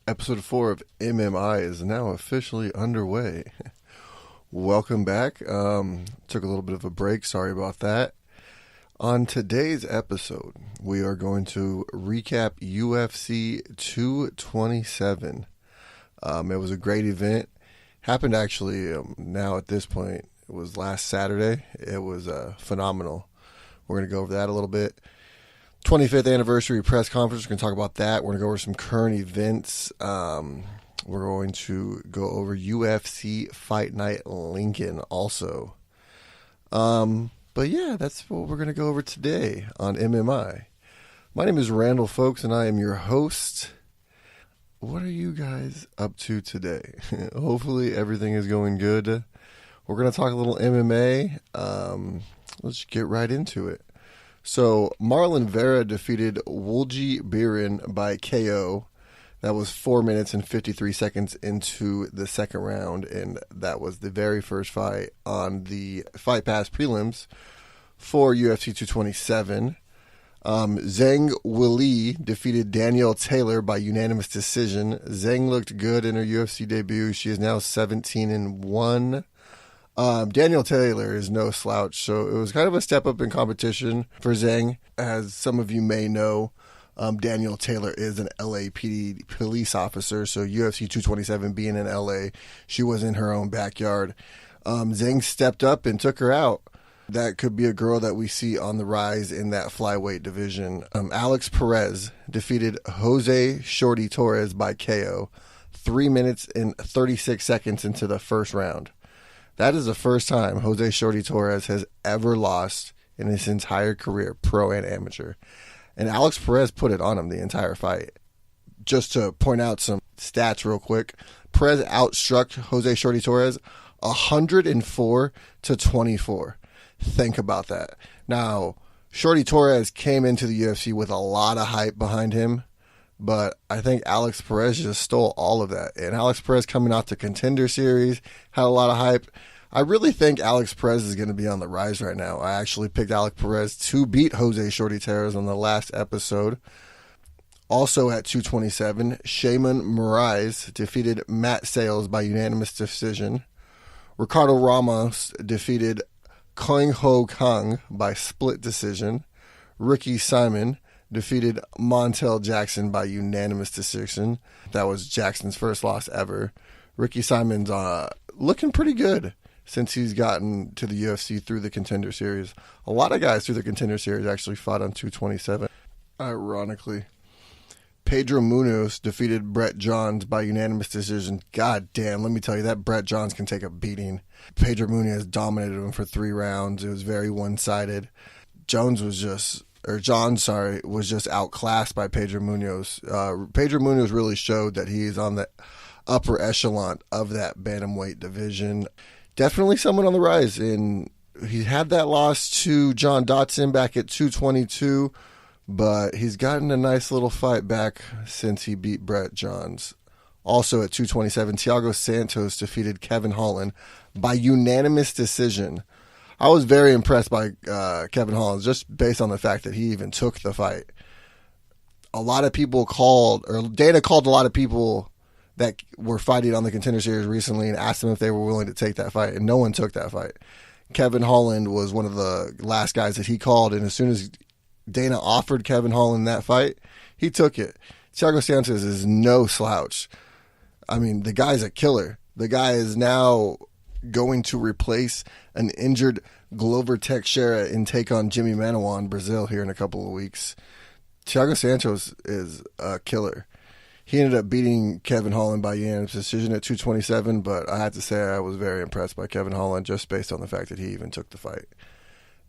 Episode 4 of MMI is now officially underway. Welcome back. Took a little bit of a break. Sorry about that. On today's episode, we are going to recap UFC 227. It was a great event. Happened actually now at this point. It was last Saturday. It was phenomenal. We're going to go over that a little bit. 25th anniversary press conference. We're going to talk about that. We're going to go over some current events. We're going to go over UFC Fight Night Lincoln also. But yeah, that's what we're going to go over today on MMI. My name is Randall, folks, and I am your host. What are you guys up to today? Hopefully everything is going good. We're going to talk a little MMA. Let's get right into it. So, Marlon Vera defeated Wulji Biren by KO. That was 4 minutes and 53 seconds into the second round, and that was the very first fight on the Fight Pass prelims for UFC 227. Zhang Weili defeated Danielle Taylor by unanimous decision. Zhang looked good in her UFC debut. She is now 17-1. Danielle Taylor is no slouch, so it was kind of a step up in competition for Zhang. As some of you may know, Danielle Taylor is an LAPD police officer, so UFC 227 being in LA, she was in her own backyard. Zhang stepped up and took her out. That could be a girl that we see on the rise in that flyweight division. Alex Perez defeated Jose Shorty Torres by KO 3 minutes and 36 seconds into the first round. That is the first time Jose Shorty Torres has ever lost in his entire career, pro and amateur. And Alex Perez put it on him the entire fight. Just to point out some stats real quick, Perez outstruck Jose Shorty Torres 104-24. Think about that. Now, Shorty Torres came into the UFC with a lot of hype behind him, but I think Alex Perez just stole all of that. And Alex Perez coming off the Contender Series had a lot of hype. I really think Alex Perez is going to be on the rise right now. I actually picked Alex Perez to beat Jose Shorty Torres on the last episode. Also at 227, Shaman Moraes defeated Matt Sales by unanimous decision. Ricardo Ramos defeated Kang Ho Kang by split decision. Ricky Simon defeated Montel Jackson by unanimous decision. That was Jackson's first loss ever. Ricky Simon's looking pretty good since he's gotten to the UFC through the Contender Series. A lot of guys through the Contender Series actually fought on 227, ironically. Pedro Munoz defeated Brett Johns by unanimous decision. God damn, let me tell you, that Brett Johns can take a beating. Pedro Munoz dominated him for 3 rounds. It was very one-sided. Johns was just outclassed by Pedro Munoz. Pedro Munoz really showed that he is on the upper echelon of that bantamweight division. Definitely someone on the rise. And he had that loss to John Dotson back at 222, but he's gotten a nice little fight back since he beat Brett Johns. Also at 227, Thiago Santos defeated Kevin Holland by unanimous decision. I was very impressed by Kevin Holland just based on the fact that he even took the fight. A lot of people Dana called a lot of people that were fighting on the Contender Series recently and asked them if they were willing to take that fight, and no one took that fight. Kevin Holland was one of the last guys that he called, and as soon as Dana offered Kevin Holland that fight, he took it. Thiago Santos is no slouch. I mean, the guy's a killer. The guy is now going to replace an injured Glover Teixeira and take on Jimmy Manuwa in Brazil here in a couple of weeks. Thiago Santos is a killer. He ended up beating Kevin Holland by unanimous decision at 227, but I have to say I was very impressed by Kevin Holland just based on the fact that he even took the fight.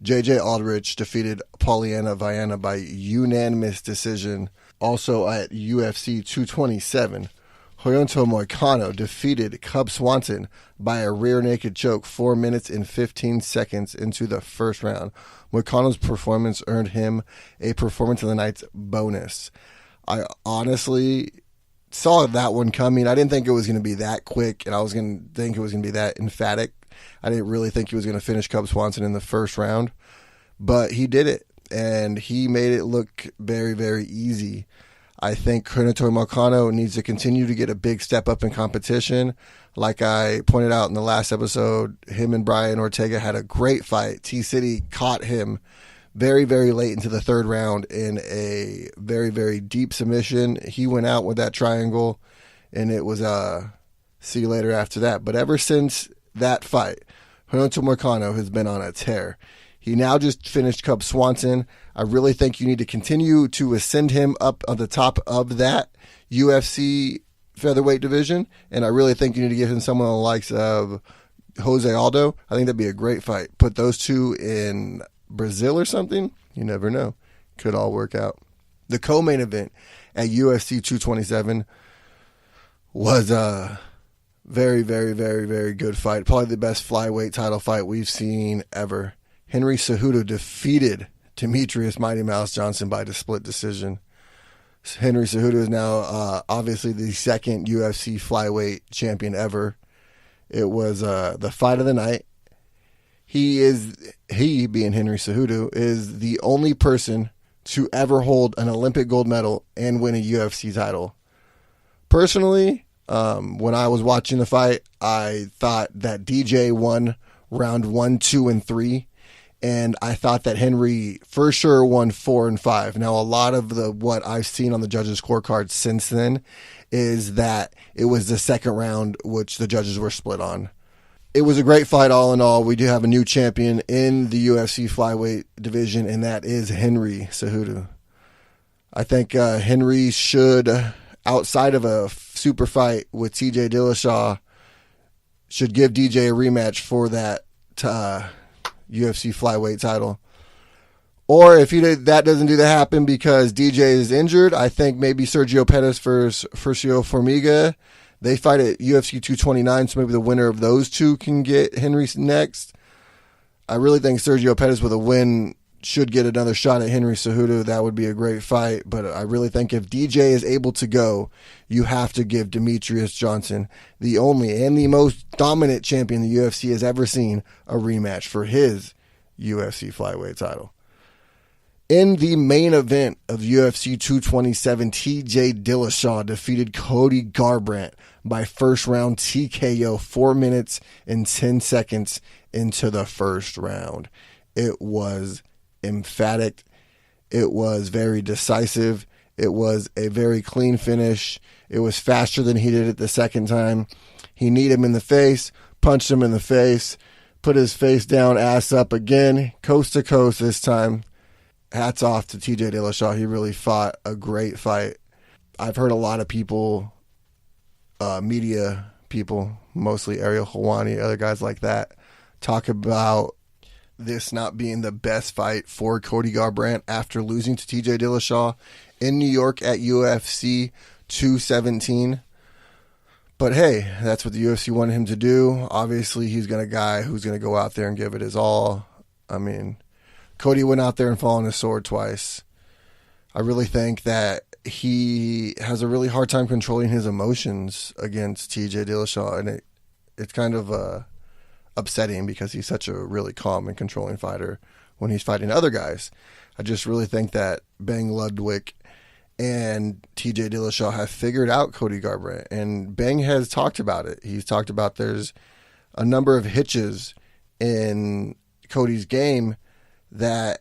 J.J. Aldrich defeated Polyana Viana by unanimous decision. Also at UFC 227, Hoyonto Moicano defeated Cub Swanson by a rear naked choke 4 minutes and 15 seconds into the first round. Moicano's performance earned him a Performance of the Night's bonus. I honestly saw that one coming. I didn't think it was going to be that quick, and I was going to think it was going to be that emphatic. I didn't really think he was going to finish Cub Swanson in the first round, but he did it, and he made it look very, very easy. I think Kunito Moicano needs to continue to get a big step up in competition. Like I pointed out in the last episode, him and Brian Ortega had a great fight. T-City caught him very, very late into the third round in a very, very deep submission. He went out with that triangle, and it was see you later after that. But ever since that fight, Kunito Moicano has been on a tear. He now just finished Cub Swanson. I really think you need to continue to ascend him up on the top of that UFC featherweight division, and I really think you need to give him someone the likes of Jose Aldo. I think that'd be a great fight. Put those two in Brazil or something. You never know. Could all work out. The co-main event at UFC 227 was a very, very, very, very good fight. Probably the best flyweight title fight we've seen ever. Henry Cejudo defeated Demetrius Mighty Mouse Johnson by the split decision. Henry Cejudo is now obviously the second UFC flyweight champion ever. It was the fight of the night. He, being Henry Cejudo, is the only person to ever hold an Olympic gold medal and win a UFC title. Personally, when I was watching the fight, I thought that DJ won round 1, 2, and 3. And I thought that Henry for sure won 4 and 5. Now, a lot of what I've seen on the judges' scorecards since then is that it was the second round which the judges were split on. It was a great fight all in all. We do have a new champion in the UFC flyweight division, and that is Henry Cejudo. I think Henry should, outside of a super fight with TJ Dillashaw, should give DJ a rematch for that UFC flyweight title. Or if that doesn't happen because DJ is injured, I think maybe Sergio Pettis versus Furcio Formiga. They fight at UFC 229, so maybe the winner of those two can get Henry next. I really think Sergio Pettis with a win should get another shot at Henry Cejudo. That would be a great fight, but I really think if DJ is able to go, you have to give Demetrius Johnson, the only and the most dominant champion the UFC has ever seen, a rematch for his UFC flyweight title. In the main event of UFC 227, TJ Dillashaw defeated Cody Garbrandt by first round TKO 4 minutes and 10 seconds into the first round. It was emphatic. It was very decisive. It was a very clean finish. It was faster than he did it the second time. He kneed him in the face, punched him in the face, put his face down, ass up again, coast to coast this time. Hats off to TJ Dillashaw. He really fought a great fight. I've heard a lot of people, media people, mostly Ariel Helwani, other guys like that, talk about this not being the best fight for Cody Garbrandt after losing to TJ Dillashaw in New York at UFC 217. But hey, that's what the UFC wanted him to do. Obviously, he's a guy who's going to go out there and give it his all. I mean, Cody went out there and fell on his sword twice. I really think that he has a really hard time controlling his emotions against TJ Dillashaw, and it's kind of upsetting because he's such a really calm and controlling fighter when he's fighting other guys. I just really think that Bang Ludwig and TJ Dillashaw have figured out Cody Garbrandt, and Bang has talked about it. He's talked about there's a number of hitches in Cody's game that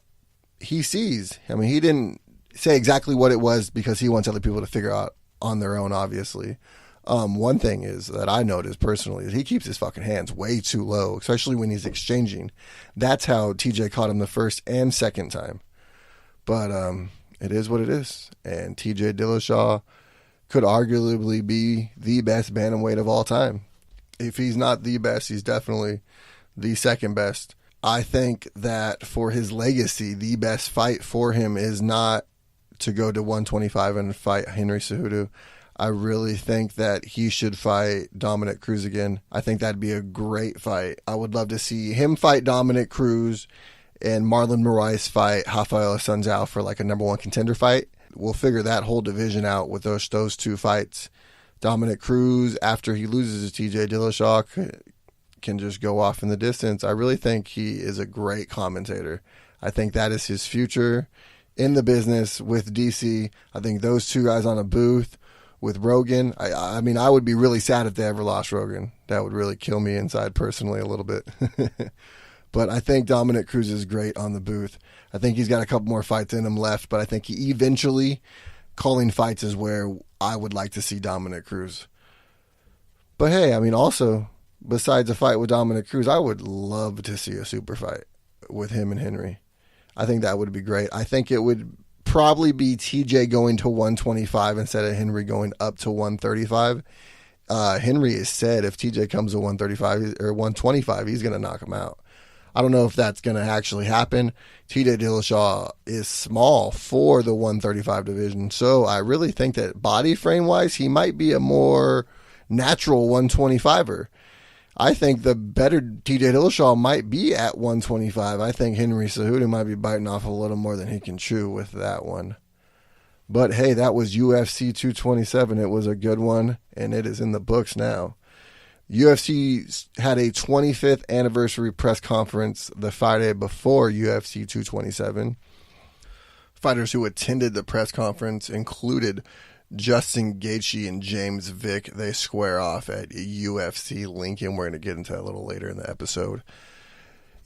he sees. I mean, he didn't say exactly what it was because he wants other people to figure out on their own, obviously. One thing is that I noticed personally is he keeps his fucking hands way too low, especially when he's exchanging. That's how TJ caught him the first and second time. But it is what it is. And TJ Dillashaw could arguably be the best bantamweight of all time. If he's not the best, he's definitely the second best. I think that for his legacy, the best fight for him is not to go to 125 and fight Henry Cejudo. I really think that he should fight Dominic Cruz again. I think that'd be a great fight. I would love to see him fight Dominic Cruz and Marlon Moraes fight Rafael Assunção for like a number one contender fight. We'll figure that whole division out with those two fights. Dominic Cruz, after he loses to TJ Dillashaw, can just go off in the distance. I really think he is a great commentator. I think that is his future, in the business with DC. I think those two guys on a booth with Rogan. I mean, I would be really sad if they ever lost Rogan. That would really kill me inside personally a little bit. But I think Dominic Cruz is great on the booth. I think he's got a couple more fights in him left, but I think he eventually calling fights is where I would like to see Dominic Cruz. But hey, I mean, also, besides a fight with Dominic Cruz, I would love to see a super fight with him and Henry. I think that would be great. I think it would probably be TJ going to 125 instead of Henry going up to 135. Henry has said if TJ comes to 135 or 125, he's going to knock him out. I don't know if that's going to actually happen. TJ Dillashaw is small for the 135 division, so I really think that body frame-wise, he might be a more natural 125er. I think the better TJ Dillashaw might be at 125. I think Henry Cejudo might be biting off a little more than he can chew with that one. But hey, that was UFC 227. It was a good one, and it is in the books now. UFC had a 25th anniversary press conference the Friday before UFC 227. Fighters who attended the press conference included Justin Gaethje and James Vick. They square off at UFC Lincoln. We're going to get into that a little later in the episode.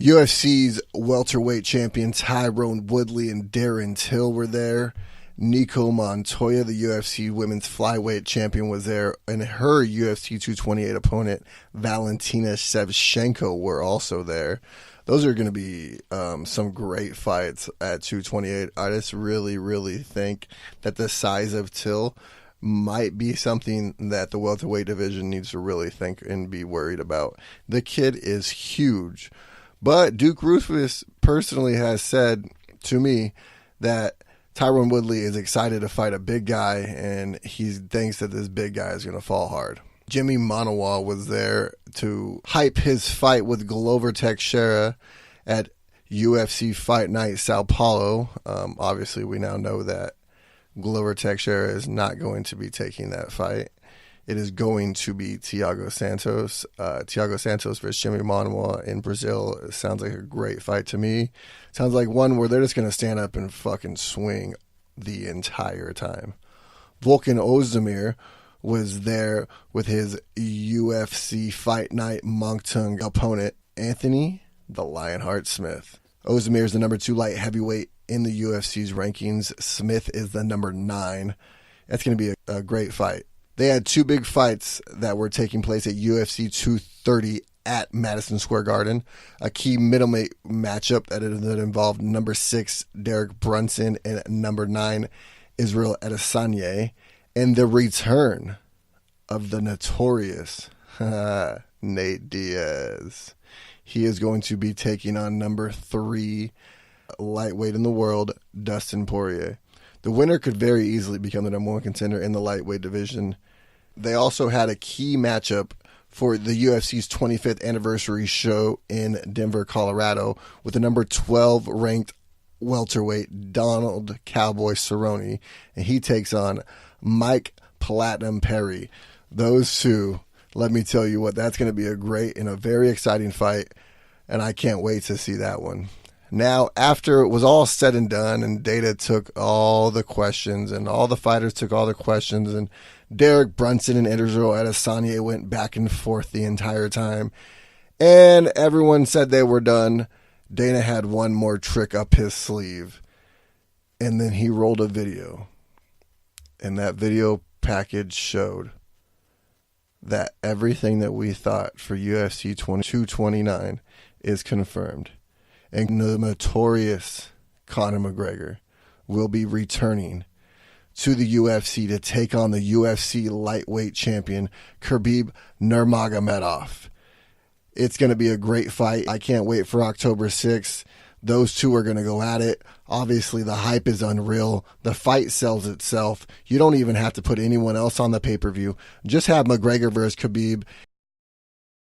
UFC's welterweight champion Tyrone Woodley and Darren Till were there. Nico Montoya, the UFC women's flyweight champion, was there, and her UFC 228 opponent, Valentina Shevchenko, were also there. Those are going to be some great fights at 228. I just really, really think that the size of Till might be something that the welterweight division needs to really think and be worried about. The kid is huge, but Duke Roufus personally has said to me that Tyrone Woodley is excited to fight a big guy, and he thinks that this big guy is going to fall hard. Jimmy Manawa was there to hype his fight with Glover Teixeira at UFC Fight Night Sao Paulo. Obviously, we now know that Glover Teixeira is not going to be taking that fight. It is going to be Thiago Santos. Thiago Santos versus Jimmy Manawa in Brazil. It sounds like a great fight to me. Sounds like one where they're just going to stand up and fucking swing the entire time. Volkan Ozdemir was there with his UFC Fight Night Moncton opponent, Anthony the Lionheart Smith. Ozdemir is the number 2 light heavyweight in the UFC's rankings. Smith is the number 9. That's going to be a great fight. They had 2 big fights that were taking place at UFC 230 at Madison Square Garden. A key middleweight matchup that involved number 6 Derek Brunson and number 9 Israel Adesanya. And the return of the notorious Nate Diaz. He is going to be taking on number 3 lightweight in the world, Dustin Poirier. The winner could very easily become the number 1 contender in the lightweight division. They also had a key matchup for the UFC's 25th anniversary show in Denver, Colorado, with the number 12 ranked welterweight Donald Cowboy Cerrone, and he takes on Mike Platinum Perry. Those two, let me tell you what, that's going to be a great and a very exciting fight, and I can't wait to see that one. Now, after it was all said and done, and Data took all the questions, and all the fighters took all the questions, and Derek Brunson and Israel Adesanya went back and forth the entire time, and everyone said they were done, Dana had one more trick up his sleeve, and then he rolled a video, and that video package showed that everything that we thought for UFC 229 is confirmed. And the notorious Conor McGregor will be returning to the UFC to take on the UFC lightweight champion, Khabib Nurmagomedov. It's going to be a great fight. I can't wait for October 6th. Those two are going to go at it. Obviously, the hype is unreal. The fight sells itself. You don't even have to put anyone else on the pay-per-view. Just have McGregor versus Khabib,